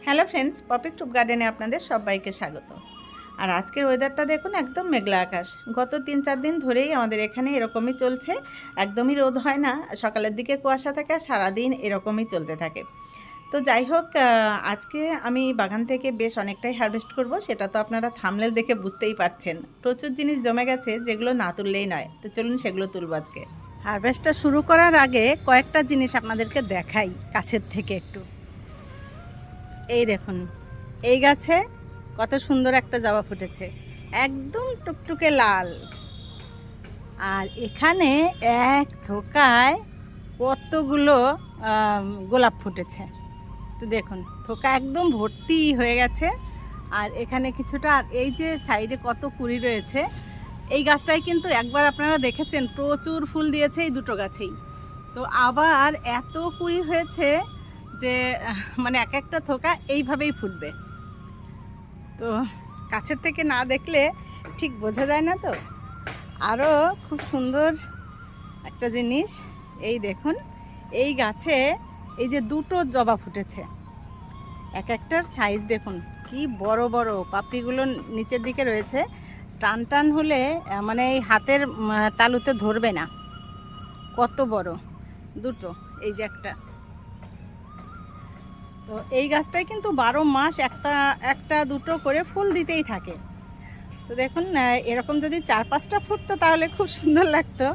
Hello friends, poppy stoop গার্ডেনে আপনাদের সবাইকে স্বাগত। আর আজকের ওয়েদারটা দেখুন, একদম মেঘলা আকাশ। গত 3-4 দিন ধরেই আমাদের এখানে এরকমই চলছে, একদমই রোদ হয় না, সকালের দিকে কুয়াশা থাকে আর সারাদিন এরকমই চলতে থাকে। তো যাই হোক, আজকে আমি বাগান থেকে বেশ অনেকটাই হারভেস্ট করব, সেটা তো আপনারা থাম্বনেল দেখে বুঝতেই পারছেন। প্রচুর জিনিস জমে গেছে যেগুলো না তুললেই নয়, তো চলুন সেগুলো তুলব আজকে। হারভেস্টটা শুরু করার আগে কয়েকটা জিনিস আপনাদেরকে দেখাই কাছের থেকে একটু। এই দেখুন, এই গাছে কত সুন্দর একটা জবা ফুটেছে, একদম টুকটুকে লাল। আর এখানে এক থোকায় কতগুলো গোলাপ ফুটেছে। তো দেখুন, থোকা একদম ভর্তি হয়ে গেছে। আর এখানে কিছুটা, আর এই যে সাইডে কত কুড়ি রয়েছে। এই গাছটাই কিন্তু একবার আপনারা দেখেছেন প্রচুর ফুল দিয়েছে এই দুটো গাছেই। তো আবার এত কুড়ি হয়েছে যে মানে এক একটা থোকা এইভাবেই ফুটবে। তো কাছের থেকে না দেখলে ঠিক বোঝা যায় না। তো আরও খুব সুন্দর একটা জিনিস, এই দেখুন, এই গাছে এই যে দুটো জবা ফুটেছে, এক একটার সাইজ দেখুন কি বড় বড়। পাপড়িগুলো নিচের দিকে রয়েছে, টান টান হলে মানে এই হাতের তালুতে ধরবে না, কত বড় দুটো। এই যে একটা। তো এই গাছটায় কিন্তু 12 মাস একটা একটা দুটো করে ফুল দিতেই থাকে। তো দেখুন, এরকম যদি 4-5টা ফুটতো তাহলে খুব সুন্দর লাগতো।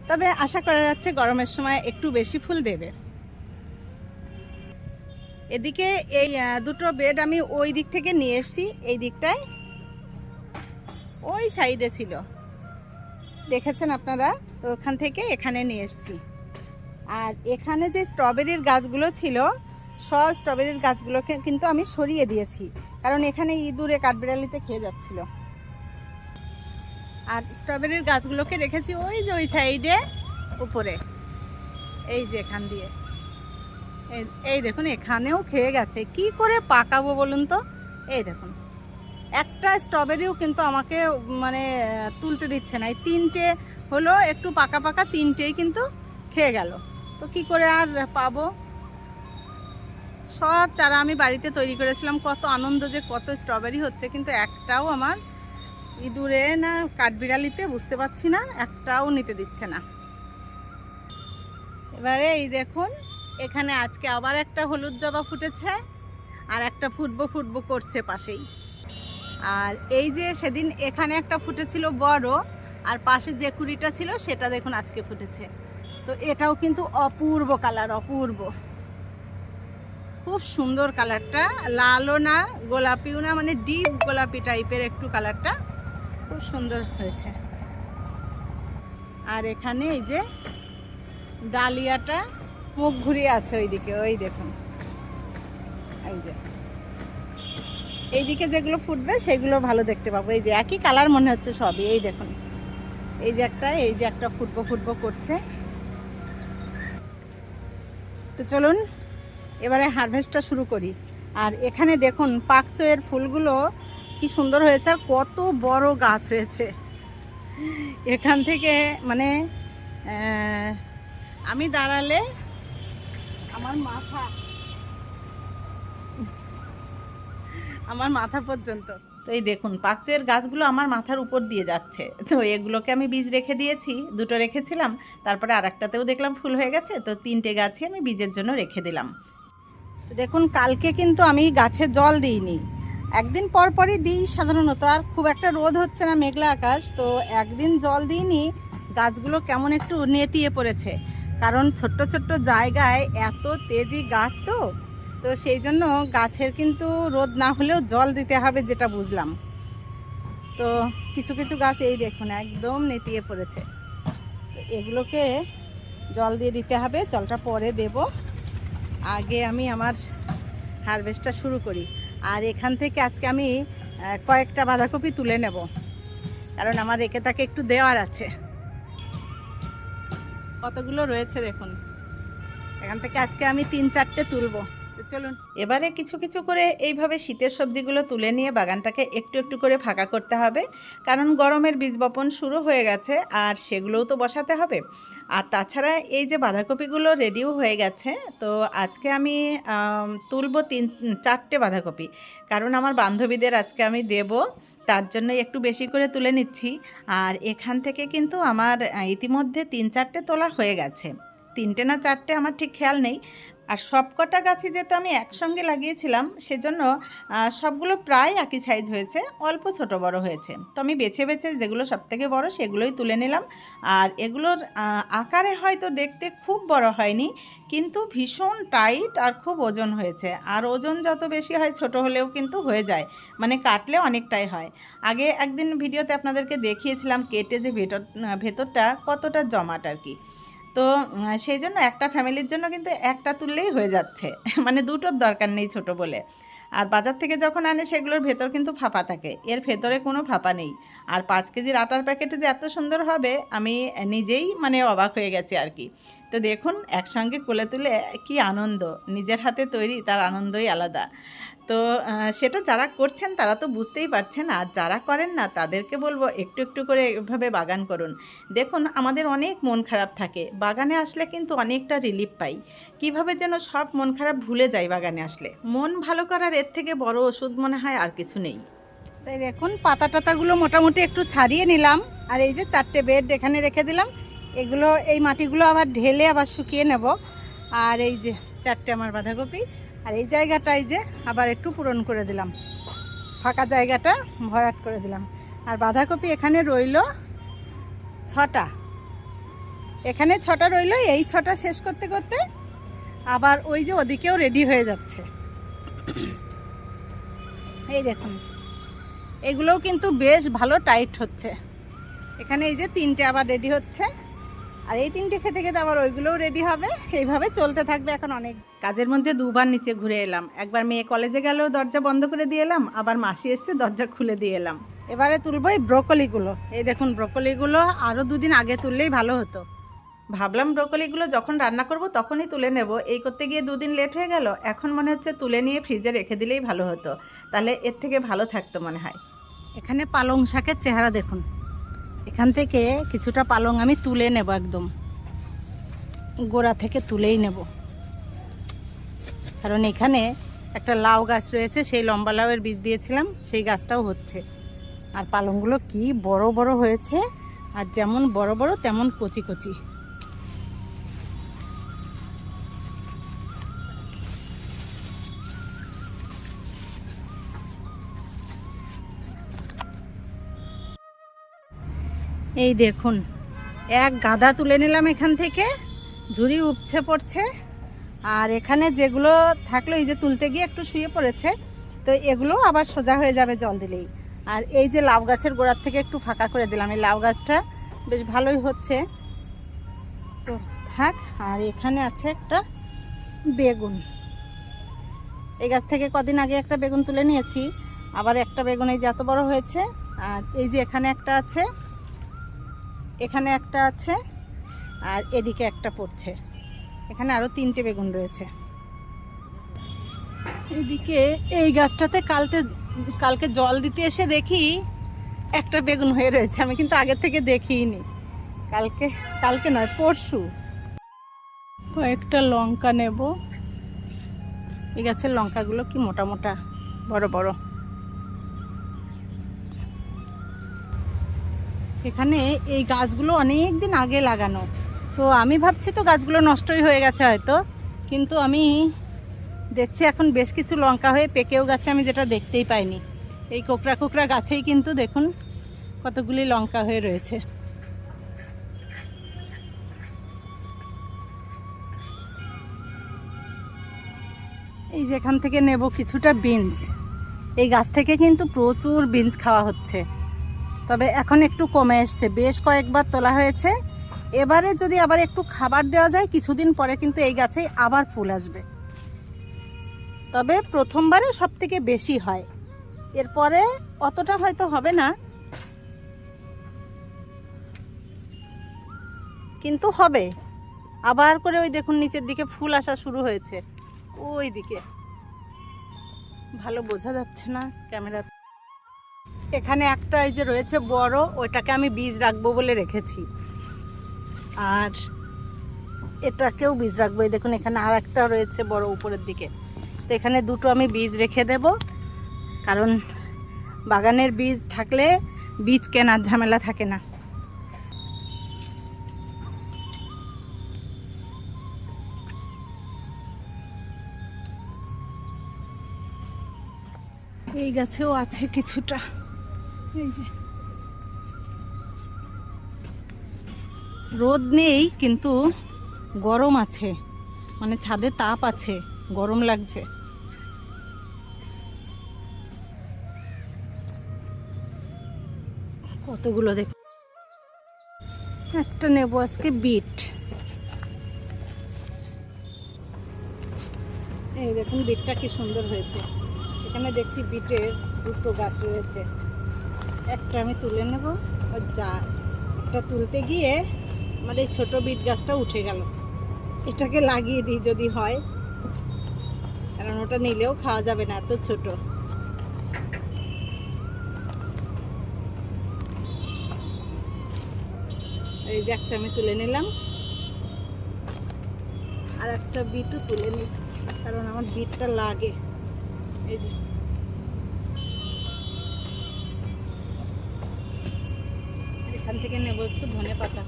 তবে আশা করা যাচ্ছে গরমের সময় একটু বেশি ফুল দেবে। এদিকে এই দুটো বেড আমি ওই দিক থেকে নিয়ে এসেছি, এই দিকটায় ওই সাইডে ছিল, দেখেছেন আপনারা। তো ওখান থেকে এখানে নিয়ে এসেছি। আর এখানে যে স্ট্রবেরির গাছগুলো ছিল, সব স্ট্রবেরির গাছগুলোকে কিন্তু আমি সরিয়ে দিয়েছি, কারণ এখানে ইঁদুরে কাঠবিড়ালিতে খেয়ে যাচ্ছিল। আর স্ট্রবেরির গাছগুলোকে রেখেছি ওই যে ওই সাইডে উপরে, এই যে এখান দিয়ে। এই দেখুন, এখানেও খেয়ে গেছে। কি করে পাকাবো বলুন তো? এই দেখুন, একটা স্ট্রবেরিও কিন্তু আমাকে মানে তুলতে দিচ্ছে না। এই 3টে হলো একটু পাকা পাকা, 3টেই কিন্তু খেয়ে গেল। তো কি করে আর পাবো? সব চারা আমি বাড়িতে তৈরি করেছিলাম, কত আনন্দ যে কত স্ট্রবেরি হচ্ছে, কিন্তু একটাও আমার ইঁদুরে না কাঠবিড়ালিতে বুঝতে পারছি না, একটাও নিতে দিচ্ছে না। এবারে এই দেখুন, এখানে আজকে আবার একটা হলুদ জবা ফুটেছে, আর একটা ফুটবো ফুটবো করছে পাশেই। আর এই যে সেদিন এখানে একটা ফুটেছিল বড়, আর পাশে যে কুড়িটা ছিল সেটা দেখুন আজকে ফুটেছে। তো এটাও কিন্তু অপূর্ব কালার, অপূর্ব, খুব সুন্দর কালারটা। লালও না গোলাপিও না, মানে ডিপ গোলাপি টাইপের একটু কালারটা, খুব সুন্দর হয়েছে। আর এখানে এই যে ডালিয়াটা মুখ ঘুরিয়ে আছে ওইদিকে, ওই দেখুন, এই যে এইদিকে যেগুলো ফুটবে সেগুলো ভালো দেখতে পাবো। এই যে একই কালার মনে হচ্ছে সবই। এই দেখুন, এই যে একটা ফুটবো ফুটবো করছে। তো চলুন এবারে হারভেস্টটা শুরু করি। আর এখানে দেখুন পাকচয়ের ফুলগুলো কি সুন্দর হয়েছে, আর কত বড় গাছ হয়েছে। এখান থেকে মানে আমি দাঁড়ালে আমার মাথা পর্যন্ত। তো এই দেখুন, পাকচয়ের গাছগুলো আমার মাথার উপর দিয়ে যাচ্ছে। তো এগুলোকে আমি বীজ রেখে দিয়েছি, দুটো রেখেছিলাম, তারপরে আরেকটাতেও দেখলাম ফুল হয়ে গেছে, তো 3টে গাছই আমি বীজের জন্য রেখে দিলাম। তো দেখুন, কালকে কিন্তু আমি গাছে জল দিইনি, একদিন পর পরই দিই সাধারণত। আর খুব একটা রোদ হচ্ছে না, মেঘলা আকাশ, তো একদিন জল দিইনি। গাছগুলো কেমন একটু নেতিয়ে পড়েছে, কারণ ছোট্ট ছোট্ট জায়গায় এত তেজি গাছ, তো তো সেই জন্য গাছের কিন্তু রোদ না হলেও জল দিতে হবে, যেটা বুঝলাম। তো কিছু কিছু গাছ এই দেখুন একদম নেতিয়ে পড়েছে, তো এগুলোকে জল দিয়ে দিতে হবে। জলটা পরে দেব, আগে আমি আমার হারভেস্টটা শুরু করি। আর এখান থেকে আজকে আমি কয়েকটা বাঁধাকপি তুলে নেব, কারণ আমার রেখে তাকে একটু দেওয়ার আছে। কতগুলো রয়েছে দেখুন, এখান থেকে আজকে আমি 3-4টে তুলবো। তো চলুন এবারে কিছু কিছু করে এইভাবে শীতের সবজিগুলো তুলে নিয়ে বাগানটাকে একটু একটু করে ফাঁকা করতে হবে, কারণ গরমের বীজ বপন শুরু হয়ে গেছে আর সেগুলোও তো বসাতে হবে। আর তাছাড়া এই যে বাঁধাকপিগুলো রেডিও হয়ে গেছে, তো আজকে আমি তুলব 4টে বাঁধাকপি, কারণ আমার বান্ধবীদের আজকে আমি দেব, তার জন্য একটু বেশি করে তুলে নিচ্ছি। আর এখান থেকে কিন্তু আমার ইতিমধ্যে 3-4টে তোলা হয়ে গেছে, 3টে না 4টে আমার ঠিক খেয়াল নেই। আর সব কটা গাছই যেহেতু আমি একসঙ্গে লাগিয়েছিলাম, সেজন্য সবগুলো প্রায় একই সাইজ হয়েছে, অল্প ছোট বড় হয়েছে। তো আমি বেছে বেছে যেগুলো সবথেকে বড় সেগুলোই তুলে নিলাম। আর এগুলোর আকারে হয়তো দেখতে খুব বড় হয়নি, কিন্তু ভীষণ টাইট আর খুব ওজন হয়েছে। আর ওজন যত বেশি হয় ছোট হলেও কিন্তু হয়ে যায়, মানে কাটলে অনেকটাই হয়। আগে একদিন ভিডিওতে আপনাদেরকে দেখিয়েছিলাম কেটে যে ভেতরটা কতটা জমাট আর কি। তো সেই জন্য একটা ফ্যামিলির জন্য কিন্তু একটা তুললেই হয়ে যাচ্ছে, মানে দুটোর দরকার নেই ছোট বলে। আর বাজার থেকে যখন আনে সেগুলোর ভেতর কিন্তু ফাঁপা থাকে, এর ভেতরে কোনো ফাঁপা নেই। আর 5 কেজির আটার প্যাকেটে যে এত সুন্দর হবে আমি নিজেই মানে অবাক হয়ে গেছি আর কি। তো দেখুন একসঙ্গে কোলে তুলে কি আনন্দ, নিজের হাতে তৈরি তার আনন্দই আলাদা। তো সেটা যারা করছেন তারা তো বুঝতেই পারছেন, আর যারা করেন না তাদেরকে বলবো একটু একটু করে এভাবে বাগান করুন। দেখুন আমাদের অনেক মন খারাপ থাকে, বাগানে আসলে কিন্তু অনেকটা রিলিফ পাই, কিভাবে যেন সব মন খারাপ ভুলে যাই বাগানে আসলে। মন ভালো করার এর থেকে বড় ওষুধ মনে হয় আর কিছু নেই। তাই দেখুন পাতা টাতাগুলো মোটামুটি একটু ছাড়িয়ে নিলাম, আর এই যে 4টে বেড এখানে রেখে দিলাম। এগুলো এই মাটিগুলো আবার ঢেলে আবার শুকিয়ে নেব। আর এই যে 4টে আমার বাঁধাকপি, আর এই জায়গাটাই যে আবার একটু পূরণ করে দিলাম, ফাঁকা জায়গাটা ভরাট করে দিলাম। আর বাঁধাকপি এখানে রইল 6টা, এখানে 6টা রইল। এই 6টা শেষ করতে করতে আবার ওই যে ওদিকেও রেডি হয়ে যাচ্ছে। এই দেখুন এগুলোও কিন্তু বেশ ভালো টাইট হচ্ছে। এখানে এই যে 3টে আবার রেডি হচ্ছে, আর এই 3টে খেতে খেতে আবার ওইগুলোও রেডি হবে। এইভাবে চলতে থাকবে এখন অনেক। কাজের মধ্যে দুবার নিচে ঘুরে এলাম, একবার মেয়ে কলেজে গেল দরজা বন্ধ করে দিয়ে এলাম, আবার মাসি এসে দরজা খুলে দিয়ে এলাম। এবারে তুলবো এই ব্রোকলিগুলো। এই দেখুন ব্রোকলিগুলো আরও 2 দিন আগে তুললেই ভালো হতো। ভাবলাম ব্রোকলিগুলো যখন রান্না করব তখনই তুলে নেব, এই করতে গিয়ে 2 দিন লেট হয়ে গেল। এখন মনে হচ্ছে তুলে নিয়ে ফ্রিজে রেখে দিলেই ভালো হতো, তাহলে এর থেকে ভালো থাকতো মনে হয়। এখানে পালং শাকের চেহারা দেখুন, এখান থেকে কিছুটা পালং আমি তুলে নেব, একদম গোড়া থেকে তুলেই নেব। কারণ এখানে একটা লাউ গাছ রয়েছে, সেই লম্বা লাউয়ের বীজ দিয়েছিলাম, সেই গাছটাও হচ্ছে। আর পালংগুলো কি বড় বড় হয়েছে, আর যেমন বড় বড় তেমন কচি কচি। এই দেখুন এক গাদা তুলে নিলাম এখান থেকে, ঝুড়ি উপচে পড়ছে। আর এখানে যেগুলো থাকলো এই যে তুলতে গিয়ে একটু শুয়ে পড়েছে, তো এগুলো আবার সোজা হয়ে যাবে জল দিলেই। আর এই যে লাউ গাছের গোড়ার থেকে একটু ফাঁকা করে দিলাম, এই লাউ গাছটা বেশ ভালোই হচ্ছে, তো থাক। আর এখানে আছে একটা বেগুন, এই গাছ থেকে কদিন আগে একটা বেগুন তুলে নিয়েছি, আবার একটা বেগুন এই যে এত বড় হয়েছে। আর এই যে এখানে একটা আছে, এখানে একটা আছে, আর এদিকে একটা পড়ছে। এখানে আরও 3টে বেগুন রয়েছে। এদিকে এই গাছটাতে কালকে জল দিতে এসে দেখি একটা বেগুন হয়ে রয়েছে, আমি কিন্তু আগের থেকে দেখিনি। কালকে নয়, পরশু। কয়েকটা লঙ্কা নেব। এই গাছের লঙ্কাগুলো কি মোটা মোটা, বড় বড়। এখানে এই গাছগুলো অনেক দিন আগে লাগানো, তো আমি ভাবছি তো গাছগুলো নষ্টই হয়ে গেছে হয়তো, কিন্তু আমি দেখছি এখন বেশ কিছু লঙ্কা হয়ে পেকেও গেছে, আমি যেটা দেখতেই পাইনি। এই কোকড়া কোকড়া গাছেই কিন্তু দেখুন কতগুলি লঙ্কা হয়ে রয়েছে। এই যেখান থেকে নেব কিছুটা বিনস, এই গাছ থেকে কিন্তু প্রচুর বিনস খাওয়া হচ্ছে, তবে এখন একটু কমে এসছে, বেশ কয়েকবার তোলা হয়েছে। এবারে যদি আবার একটু খাবার দেওয়া যায় কিছুদিন পরে কিন্তু এই গাছেই আবার ফুল আসবে, তবে প্রথমবারে সব থেকে বেশি হয়, এরপরে অতটা হয়তো হবে না, কিন্তু হবে আবার করে। ওই দেখুন নিচের দিকে ফুল আসা শুরু হয়েছে, ওই দিকে। ভালো বোঝা যাচ্ছে না ক্যামেরা। এখানে একটা এই যে রয়েছে বড়, ওইটাকে আমি বীজ রাখবো বলে রেখেছি, আর এটাকেও বীজ রাখবো। এই দেখুন এখানে আর একটা রয়েছে বড় উপরের দিকে, তো এখানে দুটো আমি বীজ রেখে দেব, কারণ বাগানের বীজ থাকলে বীজ কেনার ঝামেলা থাকে না। এই গাছেও আছে কিছুটা, এই যে রোদ নেই কিন্তু গরম আছে, মানে ছাদে তাপ আছে, গরম লাগছে। কতগুলো দেখো। একটা নেবো আজকে বিট। এই দেখুন বিটটা কি সুন্দর হয়েছে। এখানে দেখছি বিটের দুটো গাছ রয়েছে, একটা আমি তুলে নেব। যা একটা তুলতে গিয়ে আমার এই ছোট বিট গাছটা উঠে গেল, এটাকে লাগিয়ে দিই যদি হয়, কারণ ওটা নিলেও খাওয়া যাবে না, এত ছোট। এই যে একটা আমি তুলে নিলাম, আর একটা বিটও তুলে নিই, কারণ আমার বিটটা লাগে। এই যে এখান থেকে নেব একটু ধনে পাতা।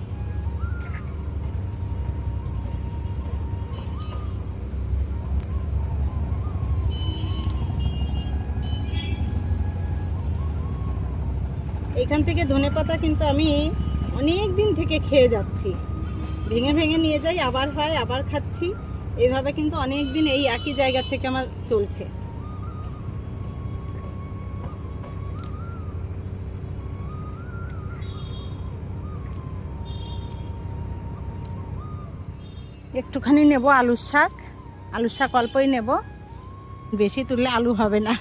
এখান থেকে ধনে পাতা কিন্তু আমি অনেক দিন থেকে খেয়ে যাচ্ছি, ভেঙে ভেঙে নিয়ে যাই, আবার হয়, আবার খাচ্ছি, এইভাবে কিন্তু অনেক দিন এই একই জায়গা থেকে আমার চলছে। একটুখানি নেব আলুর শাক, আলুর শাক অল্পই নেব, বেশি তুললে আলু হবে না।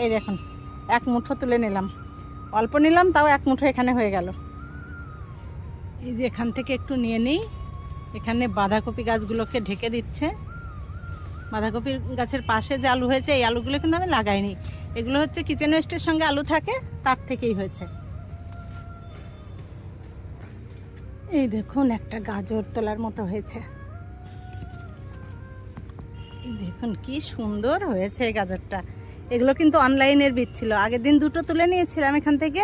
এই দেখুন এক মুঠো তুলে নিলাম, অল্প নিলাম তাও এক মুঠো এখানে হয়ে গেল। এই যে এখান থেকে একটু নিয়ে নিই। এখানে বাঁধাকপি গাছগুলোকে ঢেকে দিচ্ছে। বাঁধাকপির গাছের পাশে যে আলু হয়েছে, এই আলুগুলো কিন্তু আমি লাগাইনি, এগুলো হচ্ছে কিচেন ওয়েস্টের সঙ্গে আলু থাকে, তার থেকেই হয়েছে। এই দেখুন একটা গাজর তোলার মতো হয়েছে, এই দেখুন কি সুন্দর হয়েছে এই গাজরটা। এগুলো কিন্তু অনলাইনের বীজ ছিল, আগের দিন দুটো তুলে নিয়েছিলাম এখান থেকে,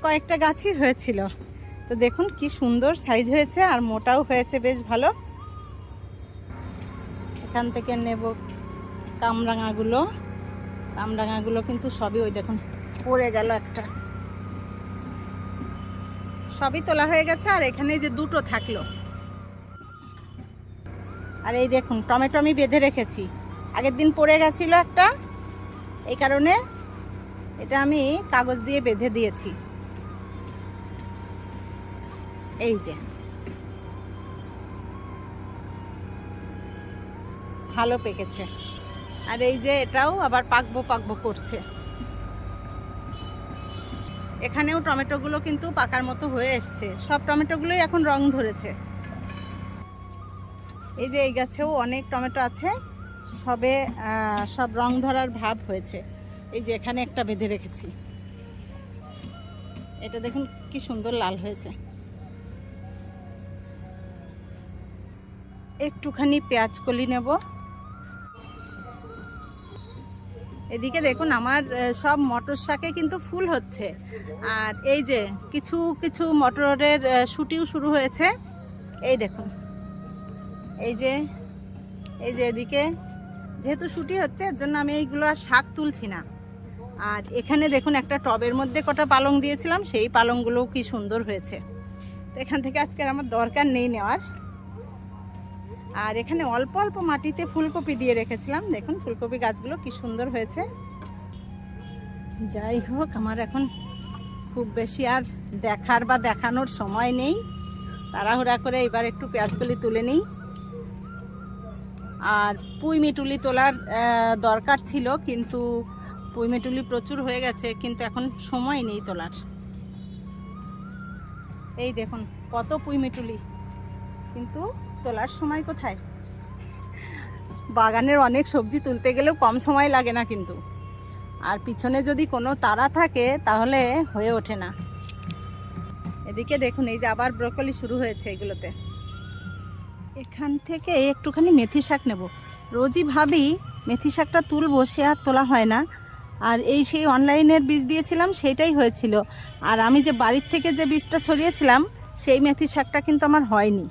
কয়েকটা গাছই হয়েছিল। তো দেখুন কি সুন্দর সাইজ হয়েছে, আর মোটাও হয়েছে বেশ ভালো। এখান থেকে নেব কামরাঙাগুলো, কামরাঙাগুলো কিন্তু সবই ওই দেখুন পড়ে গেল একটা, সবই তোলা হয়ে গেছে। আর এখানে যে দুটো থাকলো, আর এই দেখুন টমেটো আমি বেঁধে রেখেছি, আগের দিন পড়ে গেছিল একটা, এই কারণে এটা আমি কাগজ দিয়ে বেঁধে দিয়েছি। এই যে ভালো পেকেছে, আর এই যে এটাও আবার পাকবো পাকবো করছে। এখানেও টমেটোগুলো কিন্তু পাকার মতো হয়ে এসছে, সব টমেটোগুলোই এখন রং ধরেছে। এই যে এই গাছেও অনেক টমেটো আছে, সবে সব রং ধরার ভাব হয়েছে। এই যে এখানে একটা বেঁধে রেখেছি, এটা দেখুন কি সুন্দর লাল হয়েছে। একটুখানি পেঁয়াজ কলি নেব। এদিকে দেখুন আমার সব মটর শাকে কিন্তু ফুল হচ্ছে, আর এই যে কিছু কিছু মটরের শুটিও শুরু হয়েছে। এই দেখুন এই যে এদিকে যেহেতু শুটি হচ্ছে, এর জন্য আমি এইগুলো আর শাক তুলছি না। আর এখানে দেখুন একটা টবের মধ্যে কটা পালং দিয়েছিলাম, সেই পালংগুলোও কি সুন্দর হয়েছে। তো এখান থেকে আজকের আমার দরকার নেই নেওয়ার। আর এখানে অল্প অল্প মাটিতে ফুলকপি দিয়ে রেখেছিলাম, দেখুন ফুলকপি গাছগুলো কি সুন্দর হয়েছে। যাই হোক, আমার এখন খুব বেশি আর দেখার বা দেখানোর সময় নেই, তাড়াহুড়া করে এবার একটু পেঁয়াজকলি তুলে নিই। আর পুঁই মিটুলি তোলার দরকার ছিল, কিন্তু পুঁই মিটুলি প্রচুর হয়ে গেছে, কিন্তু এখন সময় নেই তোলার। এই দেখুন কত পুঁই মিটুলি, কিন্তু তোলার সময় কোথায়। বাগানের অনেক সবজি তুলতে গেলেও কম সময় লাগে না কিন্তু, আর পিছনে যদি কোনো তারা থাকে তাহলে হয়ে ওঠে না। এদিকে দেখুন এই যে আবার ব্রোকলি শুরু হয়েছে এগুলোতে। এখান থেকে একটুখানি মেথি শাক নেব। রোজই ভাবি মেথি শাকটা তুলবো, সে আর তোলা হয় না। আর এই সেই অনলাইনের বীজ দিয়েছিলাম সেইটাই হয়েছিল, আর আমি যে বাড়ির থেকে যে বীজটা ছড়িয়েছিলাম সেই মেথি শাকটা কিন্তু আমার হয়নি।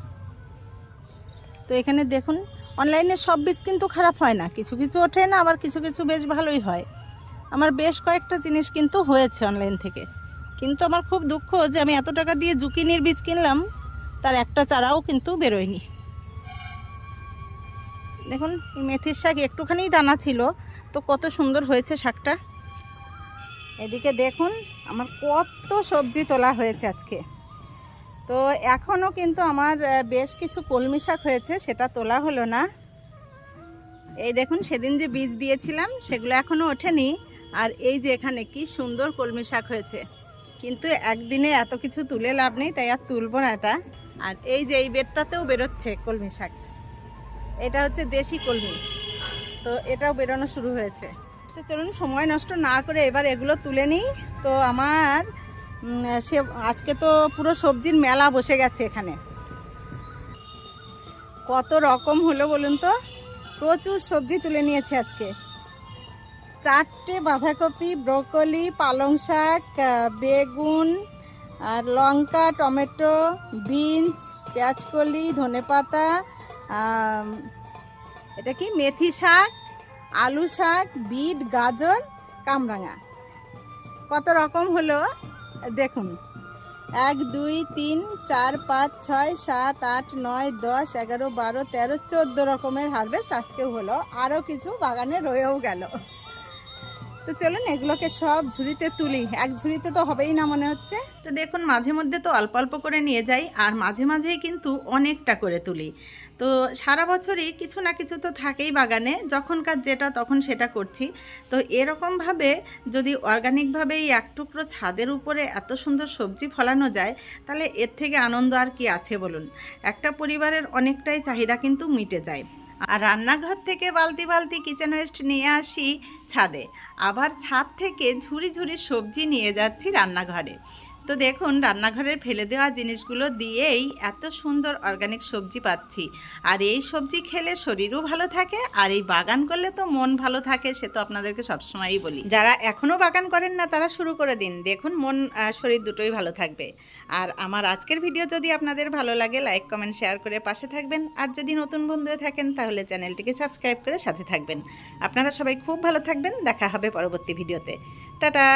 তো এখানে দেখুন অনলাইনের সব বীজ কিন্তু খারাপ হয় না, কিছু কিছু ওঠে না, আবার কিছু কিছু বেশ ভালোই হয়। আমার বেশ কয়েকটা জিনিস কিন্তু হয়েছে অনলাইন থেকে, কিন্তু আমার খুব দুঃখ যে আমি এত টাকা দিয়ে জুকিনির বীজ কিনলাম, তার একটা চারাও কিন্তু বেরোয়নি। দেখুন এই মেথির শাক একটুখানি দানা ছিল, তো কত সুন্দর হয়েছে শাকটা। এদিকে দেখুন আমার কত সবজি তোলা হয়েছে আজকে। তো এখনও কিন্তু আমার বেশ কিছু কলমি শাক হয়েছে, সেটা তোলা হলো না। এই দেখুন সেদিন যে বীজ দিয়েছিলাম সেগুলো এখনও ওঠেনি। আর এই যে এখানে কি সুন্দর কলমি শাক হয়েছে, কিন্তু একদিনে এত কিছু তুলে লাভ নেই, তাই আর তুলব না এটা। আর এই যে এই বেডটাতেও বেরোচ্ছে কলমি শাক, এটা হচ্ছে দেশি কলমি, তো এটাও বেরোনো শুরু হয়েছে। তো চলুন সময় নষ্ট না করে এবার এগুলো তুলে নিই। তো আমার আজকে তো পুরো সবজির মেলা বসে গেছে এখানে। কত রকম হলো বলুন তো, প্রচুর সবজি তুলে নিয়েছে আজকে। 4টে বাঁধাকপি, ব্রোকলি, পালং শাক, বেগুন, আর লঙ্কা, টমেটো, বিনস, পেঁয়াজকলি, ধনেপাতা, এটা কি মেথি শাক, আলু শাক, বিট, গাজর, কামরাঙা। কত রকম হলো দেখুন। 1 2 3 4 5 6 7 8 9 10 11 12 13 14 রকমের হারভেস্ট আজকেও হলো, আরও কিছু বাগানে রয়েও গেল। তো চলুন এগুলোকে সব ঝুড়িতে তুলি, এক ঝুড়িতে তো হবেই না মনে হচ্ছে। তো দেখুন মাঝে মধ্যে তো অল্প অল্প করে নিয়ে যাই, আর মাঝে মাঝেই কিন্তু অনেকটা করে তুলি। তো সারা বছরই কিছু না কিছু তো থাকেই বাগানে, যখনকার যেটা তখন সেটা করছি। তো এরকমভাবে যদি অর্গানিকভাবেই এক টুকরো ছাদের উপরে এত সুন্দর সবজি ফলানো যায়, তাহলে এর থেকে আনন্দ আর কি আছে বলুন। একটা পরিবারের অনেকটাই চাহিদা কিন্তু মিটে যায়। আর রান্নাঘর থেকে বালতি বালতি কিচেন ওয়েস্ট নিয়ে আসি ছাদে, আবার ছাদ থেকে ঝুড়ি ঝুড়ি সবজি নিয়ে যাচ্ছি রান্নাঘরে। তো দেখুন রান্নাঘরের ফেলে দেওয়া জিনিসগুলো দিয়েই এত সুন্দর অর্গানিক সবজি পাচ্ছি। আর এই সবজি খেলে শরীরও ভালো থাকে, আর এই বাগান করলে তো মন ভালো থাকে, সে তো আপনাদেরকে সবসময়ই বলি। যারা এখনও বাগান করেন না তারা শুরু করে দিন, দেখুন মন শরীর দুটোই ভালো থাকবে। আর আমার আজকের ভিডিও যদি আপনাদের ভালো লাগে লাইক কমেন্ট শেয়ার করে পাশে থাকবেন, আর যদি নতুন বন্ধু থাকেন তাহলে চ্যানেলটিকে সাবস্ক্রাইব করে সাথে থাকবেন। আপনারা সবাই খুব ভালো থাকবেন, দেখা হবে পরবর্তী ভিডিওতে। টাটা।